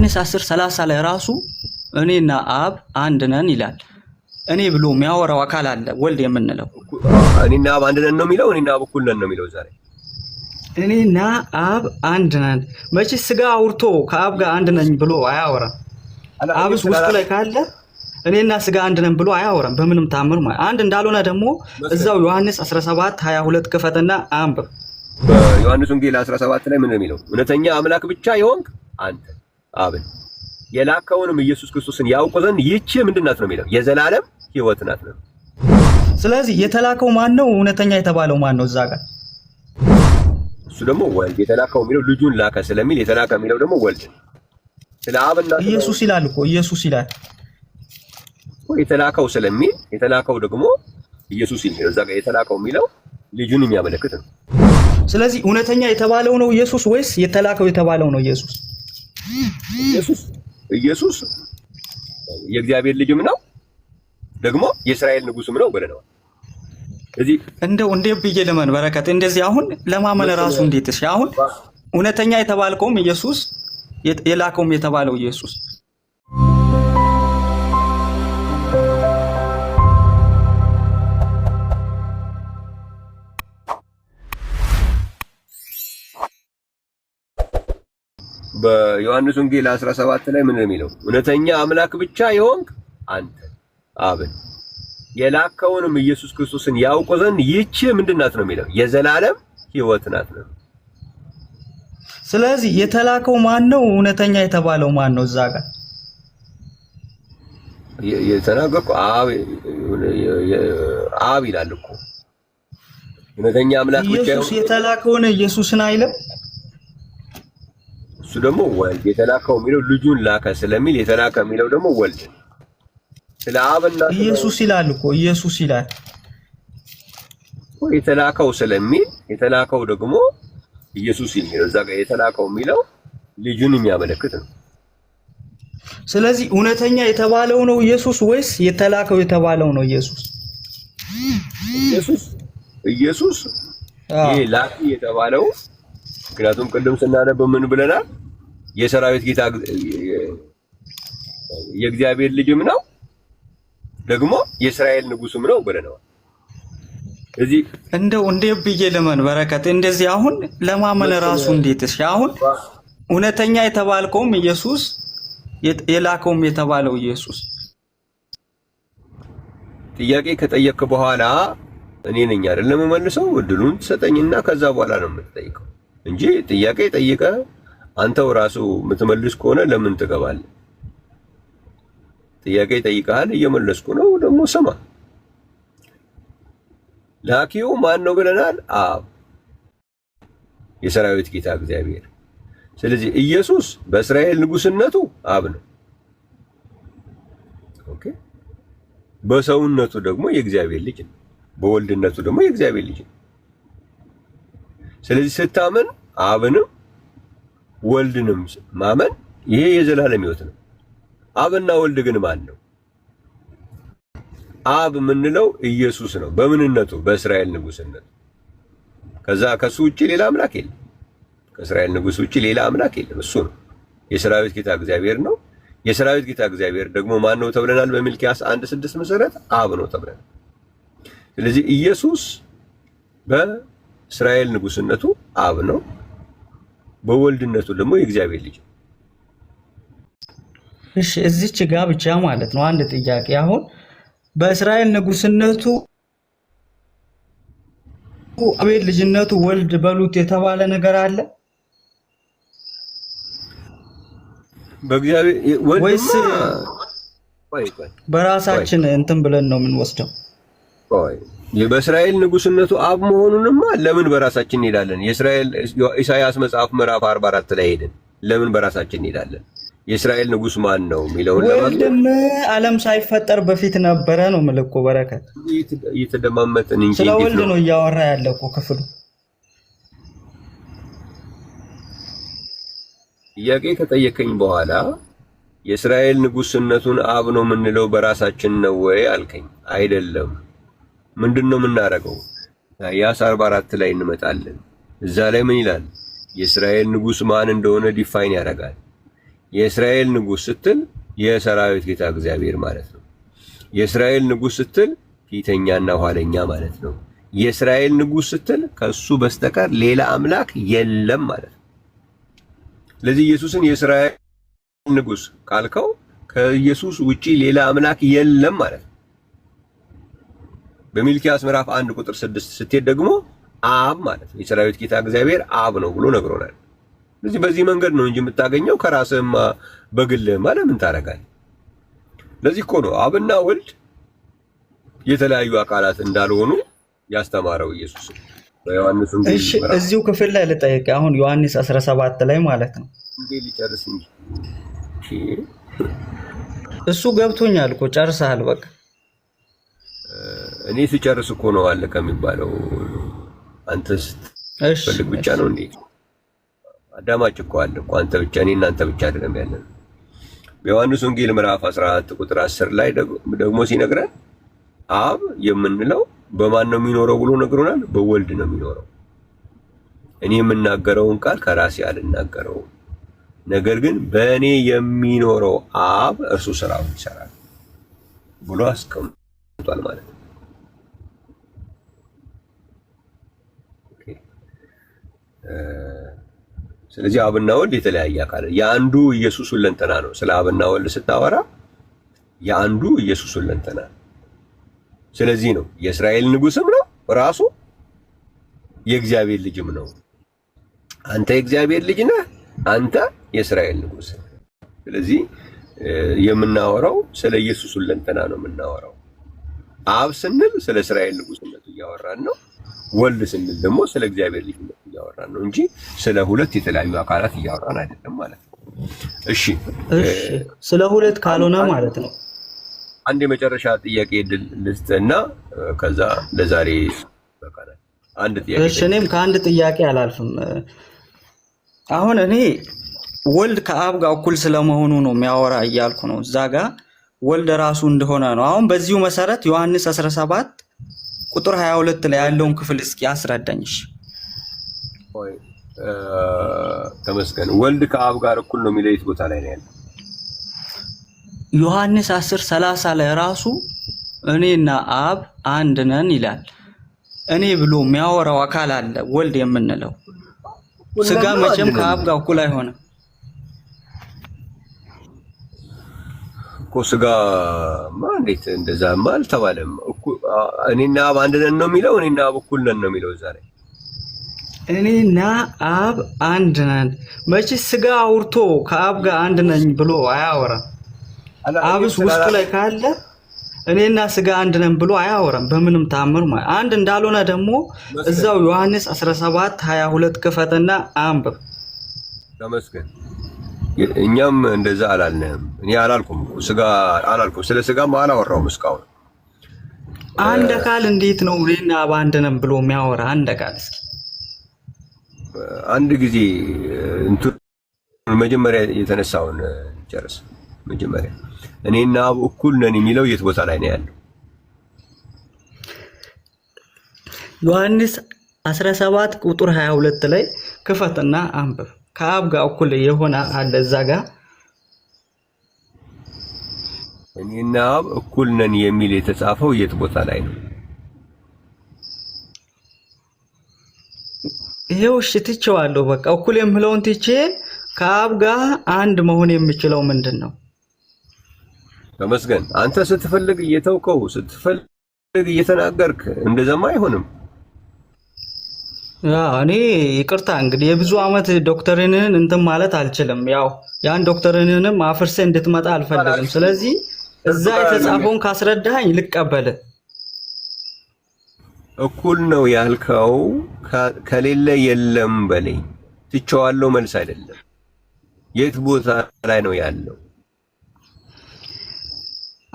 ዮሐንስ 10:30 ላይ ራሱ እኔና አብ አንድ ነን ይላል። እኔ ብሎ የሚያወራው አካል አለ ወልድ የምንለው። እኔና አብ አንድ ነን ነው የሚለው። እኔና አብ እኩል ነን ነው የሚለው። ዛሬ እኔና አብ አንድ ነን። መቼ ስጋ አውርቶ ከአብ ጋር አንድ ነኝ ብሎ አያወራም። አብስ ውስጥ ላይ ካለ እኔና ስጋ አንድ ነን ብሎ አያወራም በምንም ታምር ማለት። አንድ እንዳልሆነ ደግሞ እዛው ዮሐንስ 17:22 ክፈትና አንብብ። በዮሐንስ ወንጌል 17 ላይ ምን ነው የሚለው? እውነተኛ አምላክ ብቻ ይሆንክ አንተ አብን የላከውንም ኢየሱስ ክርስቶስን ያውቁ ዘንድ ይህች ምንድናት ነው የሚለው? የዘላለም ሕይወት ናት ነው። ስለዚህ የተላከው ማን ነው? እውነተኛ የተባለው ማን ነው? እዛ ጋር እሱ ደግሞ ወልድ። የተላከው የሚለው ልጁን ላከ ስለሚል የተላከ የሚለው ደግሞ ወልድ። ስለ አብና ኢየሱስ ይላል እኮ ኢየሱስ ይላል የተላከው ስለሚል የተላከው ደግሞ ኢየሱስ ይላል። እዛ ጋር የተላከው የሚለው ልጁን የሚያመለክት ነው። ስለዚህ እውነተኛ የተባለው ነው ኢየሱስ ወይስ የተላከው የተባለው ነው ኢየሱስ? ኢየሱስ የእግዚአብሔር ልጅም ነው ደግሞ የእስራኤል ንጉስም ነው ብለናል። እዚህ እንደው እንዴት ብዬ ለማን በረከት እንደዚህ አሁን ለማመን ራሱ እንዴት እሺ? አሁን እውነተኛ የተባልከውም ኢየሱስ የላከውም የተባለው ኢየሱስ በዮሐንስ ወንጌል 17 ላይ ምን ነው የሚለው? እውነተኛ አምላክ ብቻ ይሆንክ አንተ አብን የላከውንም ኢየሱስ ክርስቶስን ያውቁ ዘንድ ይህች ምንድናት ነው የሚለው? የዘላለም ሕይወት ናት ነው። ስለዚህ የተላከው ማን ነው? እውነተኛ የተባለው ማን ነው? እዛ ጋር የተናገርኩ አብ ይላል እኮ። እውነተኛ አምላክ ብቻ ኢየሱስ የተላከውን ኢየሱስን አይልም። እሱ ደግሞ ወልድ። የተላከው የሚለው ልጁን ላከ ስለሚል የተላከ የሚለው ደግሞ ወልድ። ስለ አብና ኢየሱስ ይላል እኮ ኢየሱስ ይላል የተላከው ስለሚል የተላከው ደግሞ ኢየሱስ ይላል። እዛ ጋር የተላከው የሚለው ልጁን የሚያመለክት ነው። ስለዚህ እውነተኛ የተባለው ነው ኢየሱስ ወይስ የተላከው የተባለው ነው ኢየሱስ? ኢየሱስ ይሄ ላኪ የተባለው ምክንያቱም ቅድም ስናነብ ምን ብለናል? የሰራዊት ጌታ የእግዚአብሔር ልጅም ነው ደግሞ የእስራኤል ንጉስም ነው ብለናል። እዚህ እንደው እንዴት ብዬ ለማን በረከት እንደዚህ አሁን ለማመን ራሱ እንዴት እሺ? አሁን እውነተኛ የተባልከውም ኢየሱስ የላከውም የተባለው ኢየሱስ ጥያቄ ከጠየቅክ በኋላ እኔ ነኝ አይደለም መልሰው እድሉን ትሰጠኝና ከዛ በኋላ ነው የምትጠይቀው እንጂ ጥያቄ ጠይቀህ አንተው ራሱ የምትመልስ ከሆነ ለምን ትገባለህ? ጥያቄ ጠይቀሃል፣ እየመለስኩ ነው ደግሞ ስማ። ላኪው ማን ነው ብለናል? አብ የሰራዊት ጌታ እግዚአብሔር። ስለዚህ ኢየሱስ በእስራኤል ንጉስነቱ አብ ነው። ኦኬ። በሰውነቱ ደግሞ የእግዚአብሔር ልጅ ነው። በወልድነቱ ደግሞ የእግዚአብሔር ልጅ ነው። ስለዚህ ስታመን አብንም ወልድንም ማመን ይሄ የዘላለም ሕይወት ነው። አብና ወልድ ግን ማን ነው? አብ የምንለው ኢየሱስ ነው በምንነቱ በእስራኤል ንጉስነቱ። ከሱ ውጪ ሌላ አምላክ የለም። ከእስራኤል ንጉስ ውጪ ሌላ አምላክ የለም። እሱ ነው የሰራዊት ጌታ እግዚአብሔር ነው። የሰራዊት ጌታ እግዚአብሔር ደግሞ ማን ነው ተብለናል? በሚልክያስ 1:6 መሰረት አብ ነው ተብለናል። ስለዚህ ኢየሱስ በእስራኤል ንጉስነቱ አብ ነው፣ በወልድነቱ ደግሞ የእግዚአብሔር ልጅ ነው። እሺ እዚች ጋር ብቻ ማለት ነው አንድ ጥያቄ። አሁን በእስራኤል ንጉስነቱ አቤል ልጅነቱ ወልድ በሉት የተባለ ነገር አለ በእግዚአብሔር ወይስ በራሳችን እንትን ብለን ነው የምንወስደው? በእስራኤል ንጉስነቱ አብ መሆኑንማ ለምን በራሳችን እንሄዳለን? የእስራኤል ኢሳይያስ መጽሐፍ ምዕራፍ 44 ላይ ሄደን ለምን በራሳችን እንሄዳለን? የእስራኤል ንጉስ ማን ነው የሚለውን ወልድም ዓለም ሳይፈጠር በፊት ነበረ ነው መልኩ በረከት። እየተደማመጥን እንጂ ስለ ወልድ ነው እያወራ ያለው እኮ ክፍሉ። ጥያቄ ከጠየቀኝ በኋላ የእስራኤል ንጉስነቱን አብ ነው የምንለው በራሳችን ነው ወይ አልከኝ። አይደለም። ምንድነው የምናደርገው? ኢሳይያስ 44 ላይ እንመጣለን። እዛ ላይ ምን ይላል? የእስራኤል ንጉስ ማን እንደሆነ ዲፋይን ያደርጋል። የእስራኤል ንጉስ ስትል የሰራዊት ጌታ እግዚአብሔር ማለት ነው። የእስራኤል ንጉስ ስትል ፊተኛና ኋለኛ ማለት ነው። የእስራኤል ንጉስ ስትል ከሱ በስተቀር ሌላ አምላክ የለም ማለት ነው። ስለዚህ ኢየሱስን የእስራኤል ንጉስ ካልከው ከኢየሱስ ውጪ ሌላ አምላክ የለም ማለት ነው። በሚልኪያስ ምዕራፍ 1 ቁጥር 6 ስትሄድ ደግሞ አብ ማለት ነው። የሰራዊት ጌታ እግዚአብሔር አብ ነው ብሎ ነግሮናል። ስለዚህ በዚህ መንገድ ነው እንጂ የምታገኘው ከራስህማ በግልህማ ለምን ታደርጋለህ? ለዚህ እኮ ነው አብና ወልድ የተለያዩ አካላት እንዳልሆኑ ያስተማረው ኢየሱስ በዮሐንስ ወንጌል። እሺ እዚሁ ክፍል ላይ ልጠይቅ። አሁን ዮሐንስ 17 ላይ ማለት ነው እንዴ ሊጨርስ እንጂ እሱ ገብቶኛል እኮ ጨርሰሃል። በቃ እኔ ስጨርስ እኮ ነው አለ ከሚባለው። አንተስ ፈልግ ብቻ ነው እንዴ? አዳማጭ እኮ አለ እኮ አንተ ብቻ እኔ እናንተ ብቻ አይደለም ያለን። በዮሐንስ ወንጌል ምዕራፍ 14 ቁጥር 10 ላይ ደግሞ ሲነግረን አብ የምንለው በማን ነው የሚኖረው ብሎ ነግሮናል። በወልድ ነው የሚኖረው። እኔ የምናገረውን ቃል ከራሴ አልናገረውም፣ ነገር ግን በእኔ የሚኖረው አብ እርሱ ስራውን ይሰራል ብሎ አስቀምጧል ማለት ነው። ስለዚህ አብና ወልድ የተለያየ አካል የአንዱ ኢየሱስ ሁለንተና ነው። ስለ አብና ወልድ ስታወራ የአንዱ ኢየሱስ ሁለንተና። ስለዚህ ነው የእስራኤል ንጉስም ነው ራሱ የእግዚአብሔር ልጅም ነው። አንተ የእግዚአብሔር ልጅ ነህ፣ አንተ የእስራኤል ንጉስ። ስለዚህ የምናወራው ስለ ኢየሱስ ሁለንተና ነው የምናወራው። አብ ስንል ስለ እስራኤል ንጉስነቱ እያወራን ነው። ወልድ ስንል ደግሞ ስለ እግዚአብሔር ልጅነቱ እያወራን ነው እንጂ ስለ ሁለት የተለያዩ አካላት እያወራን አይደለም ማለት ነው። እሺ ስለ ሁለት ካልሆነ ማለት ነው። አንድ የመጨረሻ ጥያቄ ልስጥና ከዛ ለዛሬ በቃ አንድ ጥያቄ። እሺ እኔም ከአንድ ጥያቄ አላልፍም። አሁን እኔ ወልድ ከአብ ጋር እኩል ስለመሆኑ ነው የሚያወራ እያልኩ ነው። እዛ ጋር ወልድ ራሱ እንደሆነ ነው። አሁን በዚሁ መሰረት ዮሐንስ 17 ቁጥር 22 ላይ ያለውን ክፍል እስኪ አስረዳኝ። እሺ ተመስገን። ወልድ ከአብ ጋር እኩል ነው የሚለው የት ቦታ ላይ ነው ያለው? ዮሐንስ 10:30 ላይ ራሱ እኔና አብ አንድ ነን ይላል። እኔ ብሎ የሚያወራው አካል አለ ወልድ የምንለው። ስጋ መቼም ከአብ ጋር እኩል አይሆንም እኮ። ስጋማ እንዴት እንደዛማ አልተባለም። እኔና አብ አንድ ነን ነው የሚለው። እኔና አብ እኩል ነን ነው የሚለው። ዛሬ እኔና አብ አንድ ነን። መቼ ስጋ አውርቶ ከአብ ጋር አንድ ነኝ ብሎ አያወራም። አብስ ውስጡ ላይ ካለ እኔና ስጋ አንድ ነን ብሎ አያወራም በምንም ታምር። ማለት አንድ እንዳልሆነ ደግሞ እዛው ዮሐንስ 17:22 ክፈትና አንብብ። ተመስገን። እኛም እንደዛ አላልንም። እኔ አላልኩም ስጋ አላልኩም። ስለ ስጋም አላወራውም እስካሁን። አንድ አካል እንዴት ነው እኔና አብ አንድ ነን ብሎ የሚያወራ? አንድ አካል እስኪ አንድ ጊዜ መጀመሪያ የተነሳውን ጨርስ። መጀመሪያ እኔና አብ እኩል ነን የሚለው የት ቦታ ላይ ነው ያለው? ዮሐንስ 17 ቁጥር 22 ላይ ክፈትና አንብብ። ከአብ ጋር እኩል የሆነ አለ እዛ ጋር። እኔና አብ እኩል ነን የሚል የተጻፈው የት ቦታ ላይ ነው? ይሄው እሺ ትቼዋለሁ። በቃ እኩል የምለውን ትቼ ከአብ ጋር አንድ መሆን የሚችለው ምንድን ነው? ተመስገን። አንተ ስትፈልግ እየተውከው ስትፈልግ እየተናገርክ እንደዛማ አይሆንም። እኔ ይቅርታ እንግዲህ የብዙ ዓመት ዶክተሪንህን እንትን ማለት አልችልም። ያው ያን ዶክተሪንህንም አፍርሴ እንድትመጣ አልፈልግም። ስለዚህ እዛ የተጻፈውን ካስረዳኸኝ ልቀበል። እኩል ነው ያልከው ከሌለ የለም በለኝ። ትቼዋለሁ መልስ አይደለም። የት ቦታ ላይ ነው ያለው?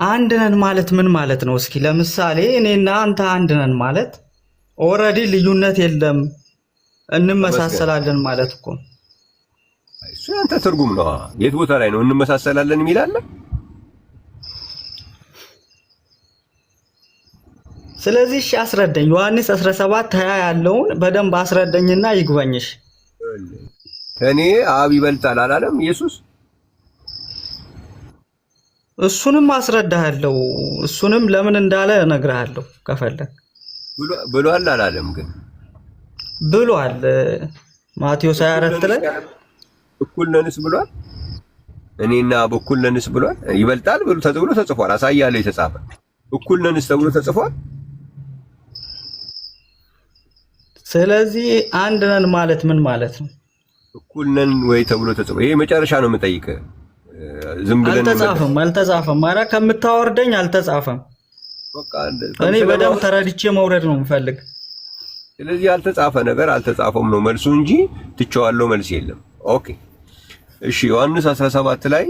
አንድ ነን ማለት ምን ማለት ነው? እስኪ ለምሳሌ እኔና አንተ አንድ ነን ማለት ኦልሬዲ ልዩነት የለም እንመሳሰላለን ማለት እኮ። እሱ አንተ ትርጉም ነው። የት ቦታ ላይ ነው እንመሳሰላለን የሚል አለ? ስለዚህ እሺ አስረዳኝ። ዮሐንስ 17:20 ያለውን በደንብ አስረዳኝና ይግባኝሽ። እኔ አብ ይበልጣል አላለም ኢየሱስ? እሱንም አስረዳሃለሁ። እሱንም ለምን እንዳለ እነግርሃለሁ ከፈለክ። ብሏል አላለም? ግን ብሏል። ማቴዎስ 24 ላይ እኩል ነንስ ብሏል። እኔና በኩል ነንስ ብሏል። ይበልጣል ብሎ ተብሎ ተጽፏል። አሳያለሁ የተጻፈ እኩል ነንስ ተብሎ ተጽፏል። ስለዚህ አንድ ነን ማለት ምን ማለት ነው? እኩል ነን ወይ ተብሎ ተጽፏል። ይሄ መጨረሻ ነው የምጠይቅህ። ዝም ብለን አልተጻፈም። ኧረ ከምታወርደኝ አልተጻፈም። እኔ በደምብ ተረድቼ መውረድ ነው የምፈልግ። ስለዚህ ያልተጻፈ ነገር አልተጻፈም ነው መልሱ እንጂ ትቼዋለሁ መልስ የለም። ኦኬ እሺ። ዮሐንስ 17 ላይ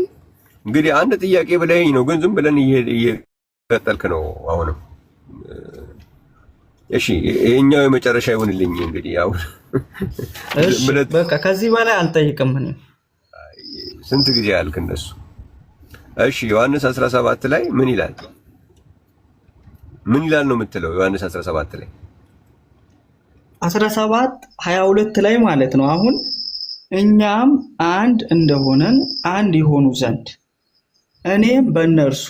እንግዲህ አንድ ጥያቄ ብለኸኝ ነው፣ ግን ዝም ብለን እየቀጠልክ ነው አሁንም። እሺ ይሄኛው የመጨረሻ ይሁንልኝ እንግዲህ ያው እሺ በቃ ከዚህ በላይ አልጠይቅም። እኔ ስንት ጊዜ ያልክ እነሱ። እሺ ዮሐንስ 17 ላይ ምን ይላል? ምን ይላል ነው የምትለው? ዮሐንስ 17 ላይ 17:22 ላይ ማለት ነው። አሁን እኛም አንድ እንደሆነን አንድ ይሆኑ ዘንድ እኔም በእነርሱ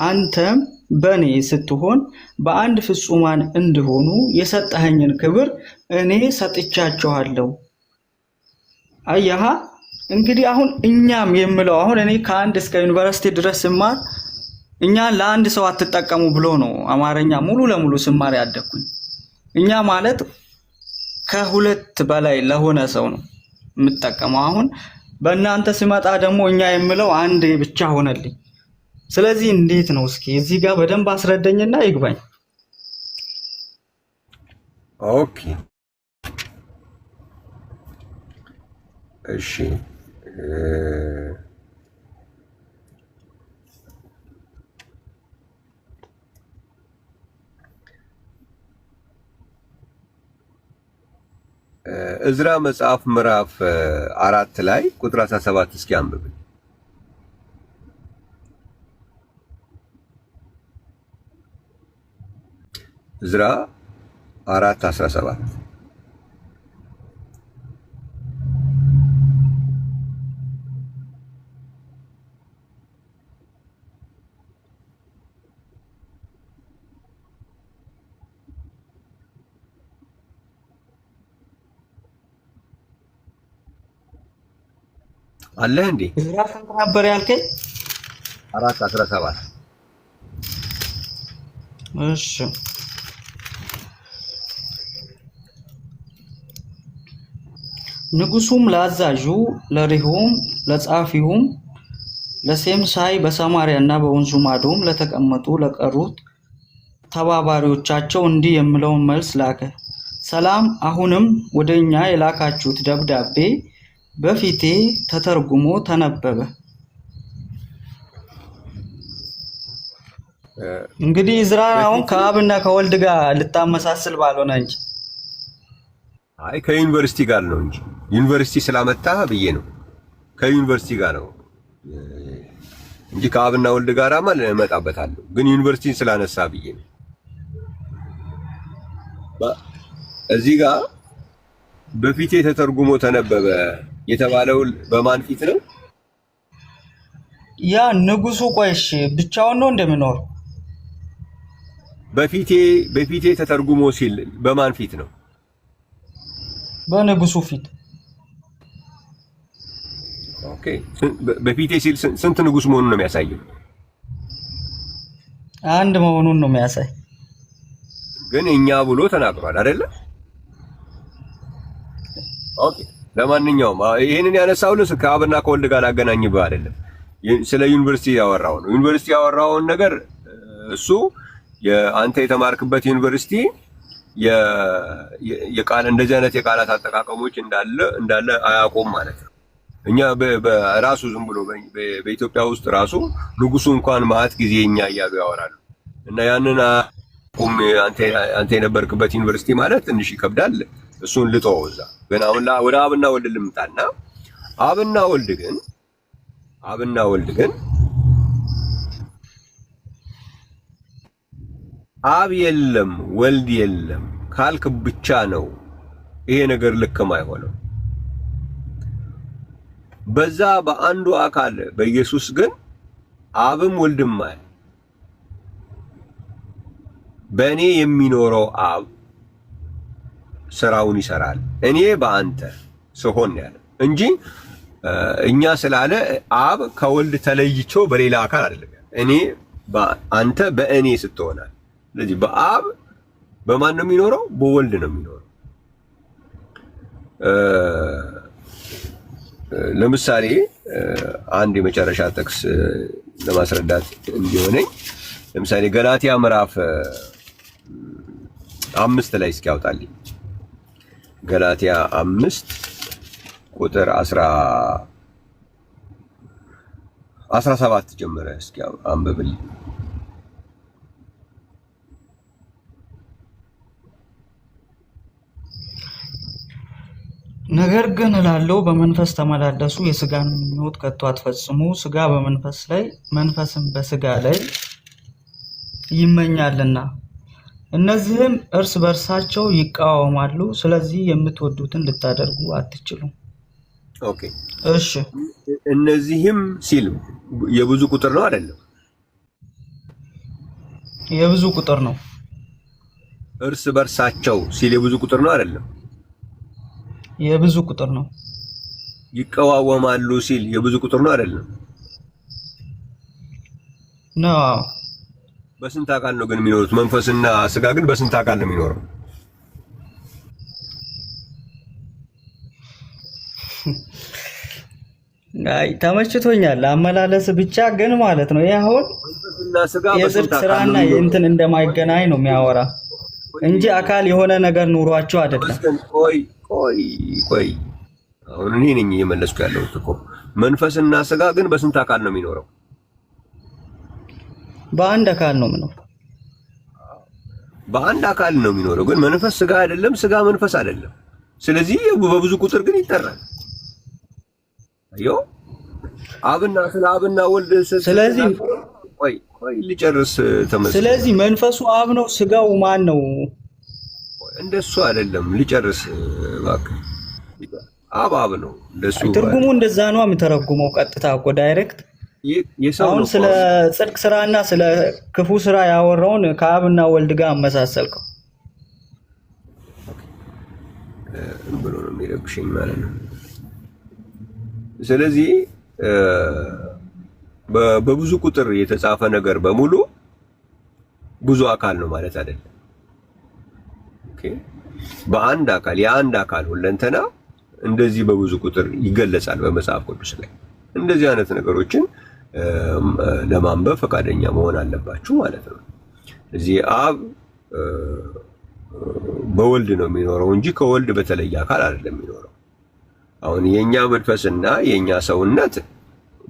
አንተም በእኔ ስትሆን በአንድ ፍጹማን እንዲሆኑ የሰጠኸኝን ክብር እኔ ሰጥቻቸዋለሁ። አያሃ እንግዲህ አሁን እኛም የምለው አሁን እኔ ከአንድ እስከ ዩኒቨርሲቲ ድረስ ስማር እኛ ለአንድ ሰው አትጠቀሙ ብሎ ነው አማርኛ ሙሉ ለሙሉ ስማር ያደኩኝ። እኛ ማለት ከሁለት በላይ ለሆነ ሰው ነው የምጠቀመው። አሁን በእናንተ ሲመጣ ደግሞ እኛ የምለው አንድ ብቻ ሆነልኝ። ስለዚህ እንዴት ነው እስኪ እዚህ ጋር በደንብ አስረደኝና ይግባኝ። ኦኬ እሺ እዝራ መጽሐፍ ምዕራፍ 4 ላይ ቁጥር 17 እስኪ አንብብ። እዝራ 4:17 አለህ እንዴ? እዝራ ስንት ነበር ያልከኝ? 4:17 እሺ ንጉሱም ለአዛዡ ለሪሁም ለጻፊሁም ለሴምሳይ በሰማርያና በወንዙ ማዶም ለተቀመጡ ለቀሩት ተባባሪዎቻቸው እንዲህ የሚለውን መልስ ላከ። ሰላም፣ አሁንም ወደኛ የላካችሁት ደብዳቤ በፊቴ ተተርጉሞ ተነበበ። እንግዲህ እዝራ አሁን ከአብና ከወልድ ጋር ልታመሳስል ባልሆነ እንጂ አይ ከዩኒቨርሲቲ ጋር ነው እንጂ ዩኒቨርሲቲ ስላመጣህ ብዬ ነው። ከዩኒቨርሲቲ ጋር ነው እንጂ ከአብና ወልድ ጋርማ እመጣበታለሁ፣ ግን ዩኒቨርሲቲን ስላነሳ ብዬ ነው። እዚህ ጋር በፊቴ ተተርጉሞ ተነበበ የተባለው በማን ፊት ነው? ያ ንጉሱ ቆይሽ ብቻውን ነው እንደምኖር? በፊቴ ተተርጉሞ ሲል በማን ፊት ነው? በንጉሱ ፊት። ኦኬ በፊቴ ሲል ስንት ንጉስ መሆኑን ነው የሚያሳየው? አንድ መሆኑን ነው የሚያሳይ። ግን እኛ ብሎ ተናግሯል አይደለ? ኦኬ ለማንኛውም ይሄንን ያነሳውልህ ከአብና ከወልድ ጋር ላገናኝብህ አይደለም። ስለ ዩኒቨርሲቲ ያወራው ነው። ዩኒቨርሲቲ ያወራውን ነገር እሱ አንተ የተማርክበት ዩኒቨርሲቲ የቃል እንደዚህ አይነት የቃላት አጠቃቀሞች እንዳለ አያውቁም ማለት ነው። እኛ በራሱ ዝም ብሎ በኢትዮጵያ ውስጥ ራሱ ንጉሱ እንኳን ማአት ጊዜ እኛ እያሉ ያወራሉ እና ያንን አንተ የነበርክበት ዩኒቨርሲቲ ማለት ትንሽ ይከብዳል። እሱን ልተወው እዛ። ግን አሁን ወደ አብና ወልድ ልምጣና አብና ወልድ ግን አብ የለም ወልድ የለም ካልክ ብቻ ነው ይሄ ነገር ልክም አይሆንም። በዛ በአንዱ አካል በኢየሱስ ግን አብም ወልድም አለ። በእኔ የሚኖረው አብ ስራውን ይሰራል እኔ በአንተ ስሆን ያለ እንጂ እኛ ስላለ አብ ከወልድ ተለይቶ በሌላ አካል አይደለም። እኔ አንተ በእኔ ስትሆናል። ስለዚህ በአብ በማን ነው የሚኖረው? በወልድ ነው የሚኖረው። ለምሳሌ አንድ የመጨረሻ ጥቅስ ለማስረዳት እንዲሆነኝ ለምሳሌ ገላትያ ምዕራፍ 5 ላይ እስኪ ያውጣልኝ። ገላትያ 5 ቁጥር 17 ጀመረ እስኪ አንብብልኝ። ነገር ግን እላለሁ በመንፈስ ተመላለሱ፣ የሥጋን ምኞት ከቶ አትፈጽሙ። ሥጋ በመንፈስ ላይ መንፈስም በሥጋ ላይ ይመኛልና እነዚህም እርስ በርሳቸው ይቃወማሉ። ስለዚህ የምትወዱትን ልታደርጉ አትችሉም። ኦኬ እሺ፣ እነዚህም ሲል የብዙ ቁጥር ነው አይደለም? የብዙ ቁጥር ነው። እርስ በርሳቸው ሲል የብዙ ቁጥር ነው አይደለም? የብዙ ቁጥር ነው። ይቀዋወማሉ ሲል የብዙ ቁጥር ነው አይደለም? ነው። በስንት አካል ነው ግን የሚኖሩት? መንፈስና ሥጋ ግን በስንት አካል ነው የሚኖረው? አይ ተመችቶኛል አመላለስ ብቻ ግን ማለት ነው። ይሄ አሁን መንፈስና ሥጋ የጽድቅ ስራና የእንትን እንደማይገናኝ ነው የሚያወራ እንጂ አካል የሆነ ነገር ኑሯቸው አይደለም። ቆይ አሁን እኔ ነኝ እየመለስኩ ያለሁት እኮ። መንፈስና ሥጋ ግን በስንት አካል ነው የሚኖረው? በአንድ አካል ነው የሚኖረው። በአንድ አካል ነው የሚኖረው። ግን መንፈስ ሥጋ አይደለም፣ ሥጋ መንፈስ አይደለም። ስለዚህ በብዙ ቁጥር ግን ይጠራል። አዮ አብና ወልድ። ስለዚህ ቆይ ልጨርስ ተመሰለ። ስለዚህ መንፈሱ አብ ነው፣ ሥጋው ማን ነው? እንደሱ አይደለም። ልጨርስ እባክህ። አብ ነው። እንደሱ ትርጉሙ እንደዛ ነው የሚተረጉመው። ቀጥታ እኮ ዳይሬክት አሁን ስለ ጽድቅ ስራና ስለ ክፉ ስራ ያወራውን ከአብና ወልድ ጋር አመሳሰልከው ብሎ ነው የሚረብሽኝ ማለት ነው። ስለዚህ በብዙ ቁጥር የተጻፈ ነገር በሙሉ ብዙ አካል ነው ማለት አይደለም። ኦኬ፣ በአንድ አካል የአንድ አካል ሁለንተና እንደዚህ በብዙ ቁጥር ይገለጻል በመጽሐፍ ቅዱስ ላይ። እንደዚህ አይነት ነገሮችን ለማንበብ ፈቃደኛ መሆን አለባችሁ ማለት ነው። እዚህ አብ በወልድ ነው የሚኖረው እንጂ ከወልድ በተለየ አካል አይደለም የሚኖረው። አሁን የኛ መንፈስና የኛ ሰውነት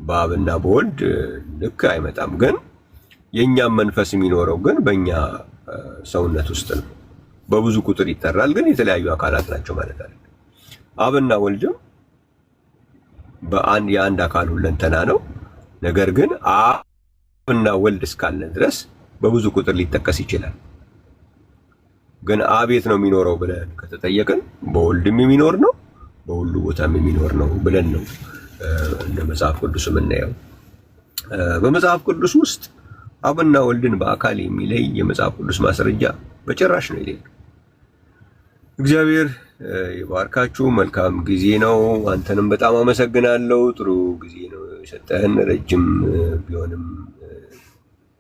በአብና በወልድ ልክ አይመጣም። ግን የኛም መንፈስ የሚኖረው ግን በእኛ ሰውነት ውስጥ ነው። በብዙ ቁጥር ይጠራል፣ ግን የተለያዩ አካላት ናቸው ማለት አይደለም። አብና ወልድም የአንድ አካል ሁለንተና ነው። ነገር ግን አብና ወልድ እስካለ ድረስ በብዙ ቁጥር ሊጠቀስ ይችላል። ግን አብ የት ነው የሚኖረው ብለን ከተጠየቅን በወልድም የሚኖር ነው፣ በሁሉ ቦታም የሚኖር ነው ብለን ነው እንደ መጽሐፍ ቅዱስ የምናየው። በመጽሐፍ ቅዱስ ውስጥ አብና ወልድን በአካል የሚለይ የመጽሐፍ ቅዱስ ማስረጃ በጭራሽ ነው የሌለው። እግዚአብሔር ይባርካችሁ። መልካም ጊዜ ነው። አንተንም በጣም አመሰግናለሁ። ጥሩ ጊዜ ነው የሰጠህን። ረጅም ቢሆንም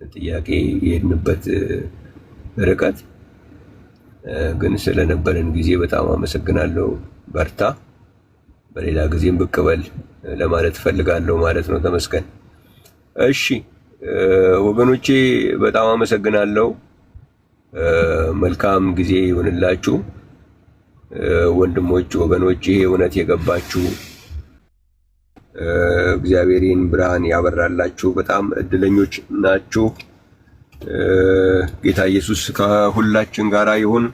ጥያቄ የሄድንበት ርቀት ግን ስለነበረን ጊዜ በጣም አመሰግናለሁ። በርታ። በሌላ ጊዜም ብቅ በል ለማለት ፈልጋለሁ ማለት ነው። ተመስገን። እሺ ወገኖቼ በጣም አመሰግናለሁ። መልካም ጊዜ ይሁንላችሁ። ወንድሞች ወገኖች፣ ይሄ እውነት የገባችሁ እግዚአብሔርን ብርሃን ያበራላችሁ በጣም እድለኞች ናችሁ። ጌታ ኢየሱስ ከሁላችን ጋር ይሁን።